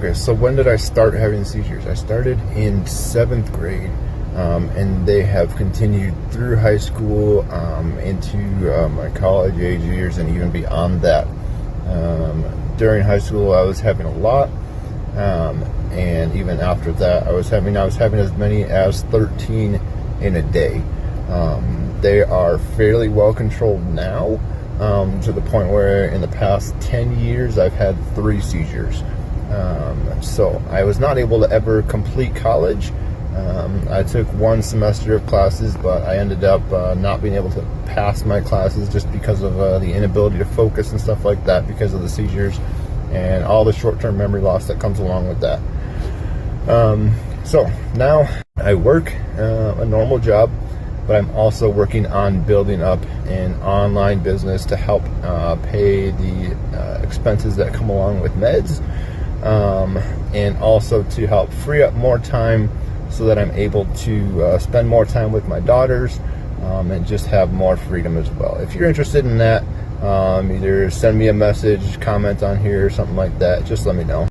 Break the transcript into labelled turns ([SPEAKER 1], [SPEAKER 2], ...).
[SPEAKER 1] Okay, so when did I start having seizures? I started in 7th grade, and they have continued through high school, into my college age years, and even beyond that. During high school, I was having a lot, and even after that, I was having as many as 13 in a day. They are fairly well controlled now, to the point where in the past 10 years, I've had 3 seizures. So I was not able to ever complete college. I took 1 semester of classes, but I ended up not being able to pass my classes just because of the inability to focus and stuff like that because of the seizures and all the short-term memory loss that comes along with that. So now I work a normal job, but I'm also working on building up an online business to help pay the expenses that come along with meds, and also to help free up more time so that I'm able to spend more time with my daughters, and just have more freedom as well. If you're interested in that, either send me a message, comment on here, or something like that. Just let me know.